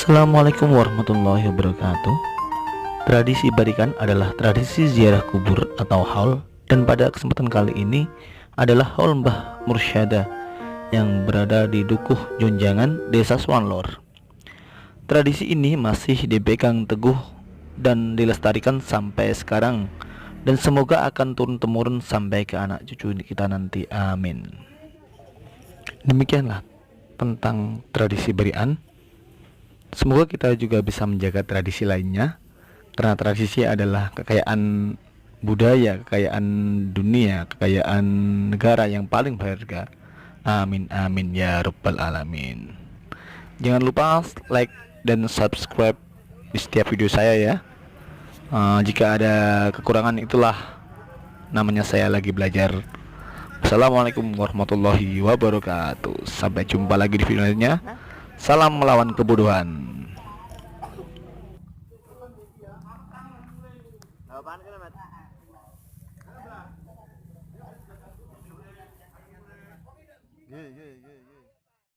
Assalamualaikum warahmatullahi wabarakatuh. Tradisi barikan adalah tradisi ziarah kubur atau haul, dan pada kesempatan kali ini adalah haul Mbah Mursyada yang berada di Dukuh Jonjangan, Desa Swanlor. Tradisi ini masih dipegang teguh dan dilestarikan sampai sekarang, dan semoga akan turun-temurun sampai ke anak cucu kita nanti, amin. Demikianlah tentang tradisi berian. Semoga kita juga bisa menjaga tradisi lainnya, karena tradisi adalah kekayaan budaya, kekayaan dunia, kekayaan negara yang paling berharga. Amin amin ya rabbal alamin. Jangan lupa like dan subscribe di setiap video saya ya. Jika ada kekurangan, itulah namanya saya lagi belajar. Assalamualaikum warahmatullahi wabarakatuh. Sampai jumpa lagi di video lainnya. Salam melawan kebodohan. Apaan kan, Mat?